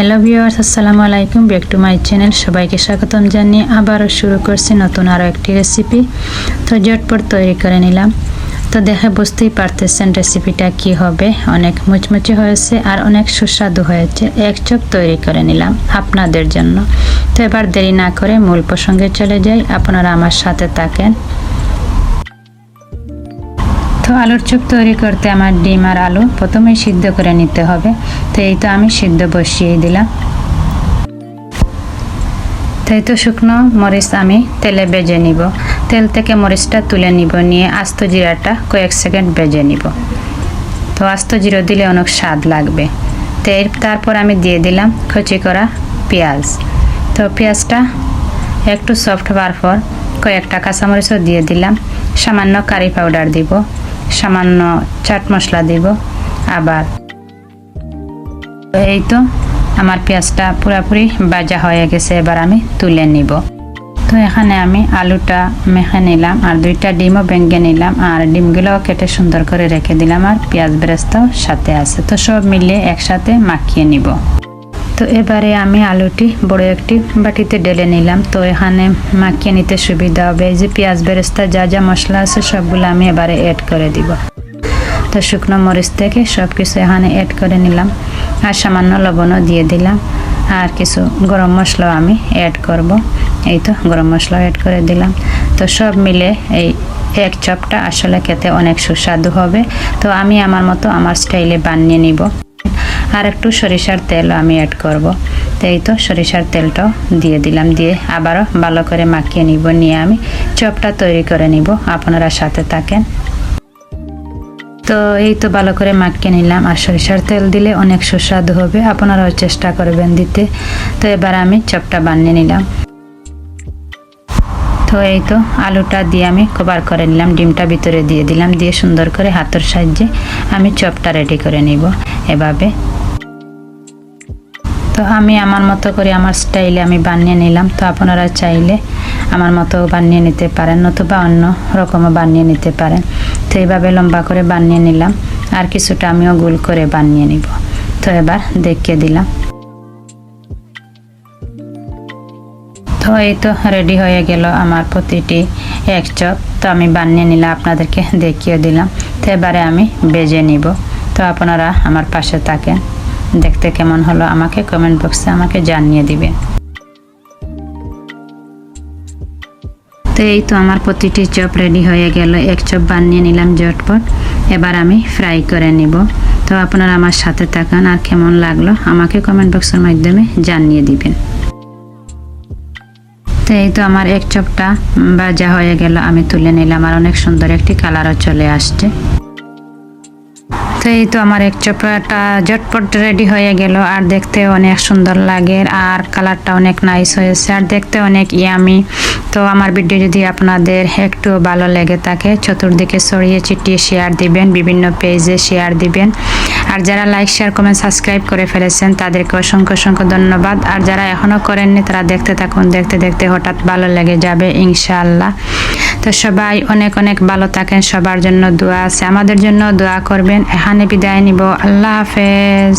Hello viewers, আসসালামু আলাইকুম, back to my channel. সবাইকে স্বাগতম জানিয়ে আবারও শুরু করছি নতুন আরও একটি রেসিপি। তো ঝটপট তৈরি করে নিলাম। তো দেখে বুঝতেই পারতেছেন রেসিপিটা কি হবে। অনেক মুচমুচে হয়েছে আর অনেক সুস্বাদু হয়েছে। এক চপ তৈরি করে নিলাম আপনাদের জন্য। তো এবার দেরি না করে মূল প্রসঙ্গে চলে যাই, আপনারা আমার সাথে থাকেন। তো আলুর চপ তৈরি করতে আমার ডিম আর আলু প্রথমেই সিদ্ধ করে নিতে হবে। তো এই তো আমি সিদ্ধ বসিয়ে দিলাম। তাই তো শুকনো মরিচ আমি তেলে ভেজে নিব। তেল থেকে মরিচটা তুলে নিব, নিয়ে আস্ত জিরাটা কয়েক সেকেন্ড ভেজে নিব। তো আস্ত জিরা দিলে অনেক স্বাদ লাগবে। তো তারপর আমি দিয়ে দিলাম কুচি করা পেঁয়াজ। তো পেঁয়াজটা একটু সফট হওয়ার পর কয়েকটা কাঁচামরিচও দিয়ে দিলাম। সামান্য কারি পাউডার দিব, সামান্য চাট মশলা দিব। আবার এই তো আমার পেঁয়াজটা পুরোপুরি ভাজা হয়ে গেছে, এবার আমি তুলে নিব। তো এখানে আমি আলুটা মেখে নিলাম আর দুইটা ডিমও ভেঙে নিলাম, আর ডিমগুলো কেটে সুন্দর করে রেখে দিলাম, আর পেঁয়াজ বেরেস্তাও সাথে আছে। তো সব মিলিয়ে একসাথে মাখিয়ে নিব। তো এবারে আমি আলুটি বড় একটি বাটিতে ঢেলে নিলাম। তো এখানে মাখিয়ে নিতে সুবিধা হবে। এই যে পেঁয়াজ বেরেস্তা যা যা মশলা আছে সবগুলো আমি এবারে অ্যাড করে দিব। তো শুকনো মরিচ থেকে সব কিছু এখানে অ্যাড করে নিলাম, আর সামান্য লবণও দিয়ে দিলাম, আর কিছু গরম মশলাও আমি অ্যাড করব। এই তো গরম মশলাও অ্যাড করে দিলাম। তো সব মিলে এই এক চপটা আসলে খেতে অনেক সুস্বাদু হবে। তো আমি আমার মতো আমার স্টাইলে বানিয়ে নিব। আর একটু সরিষার তেল আমি অ্যাড করব। তো এই তো সরিষার তেলটাও দিয়ে দিলাম, দিয়ে আবারও ভালো করে মাখিয়ে নিব, নিয়ে আমি চপটা তৈরি করে নিব। আপনারা সাথে থাকেন। তো এই তো ভালো করে মাখিয়ে নিলাম, আর সরিষার তেল দিলে অনেক সুস্বাদু হবে, আপনারাও চেষ্টা করবেন দিতে। তো এবার আমি চপটা বানিয়ে নিলাম। তো এই তো আলুটা দিয়ে আমি কভার করে নিলাম, ডিমটা ভিতরে দিয়ে দিলাম, দিয়ে সুন্দর করে হাতের সাহায্যে আমি চপটা রেডি করে নিব এভাবে। তো আমি আমার মতো করে আমার স্টাইলে আমি বানিয়ে নিলাম। তো আপনারা চাইলে আমার মতো বানিয়ে নিতে পারেন, নতুবা অন্য রকমও বানিয়ে নিতে পারেন। তো এইভাবে লম্বা করে বানিয়ে নিলাম, আর কিছুটা আমিও গোল করে বানিয়ে নিব। তো এবার দেখিয়ে দিলাম। তো এই তো রেডি হয়ে গেল আমার প্রতিটি এক চপ। তো আমি বানিয়ে নিলাম, আপনাদেরকে দেখিয়ে দিলাম। তো এবারে আমি ভেজে নিব। তো আপনারা আমার পাশে থাকেন। দেখতে কেমন হলো আমাকে কমেন্ট বক্সে আমাকে জানিয়ে দিবেন। তো এই তো আমার প্রতিটি চপ রেডি হয়ে গেল। এক চপ বানিয়ে নিলাম ঝটপট। এবার আমি ফ্রাই করে নিব। তো আপনারা আমার সাথে থাকেন, আর কেমন লাগলো আমাকে কমেন্ট বক্সের মাধ্যমে জানিয়ে দিবেন। তো এই তো আমার এক চপটা ভাজা হয়ে গেল, আমি তুলে নিলাম, আর অনেক সুন্দর একটি কালারও চলে আসছে। তো এই তো আমার এক চপটা ঝটপট রেডি হয়ে গেল, আর দেখতে অনেক সুন্দর লাগে, আর কালারটা অনেক নাইস হয়েছে, আর দেখতে অনেক ইয়ামি। তো আমার ভিডিও যদি আপনাদের একটু ভালো লেগে থাকে, চতুর্দিকে ছড়িয়ে ছিটিয়ে শেয়ার দিবেন, বিভিন্ন পেজে শেয়ার দিবেন। আর যারা লাইক শেয়ার কমেন্ট সাবস্ক্রাইব করে ফেলেছেন তাদেরকে অসংখ্য অসংখ্য ধন্যবাদ। আর যারা এখনও করেননি তারা দেখতে থাকুন, দেখতে দেখতে হঠাৎ ভালো লেগে যাবে ইনশাআল্লাহ। তো সবাই অনেক অনেক ভালো থাকেন, সবার জন্য দোয়া আছে, আমাদের জন্য দোয়া করবেন। এখানে বিদায় নিব। আল্লাহ হাফেজ।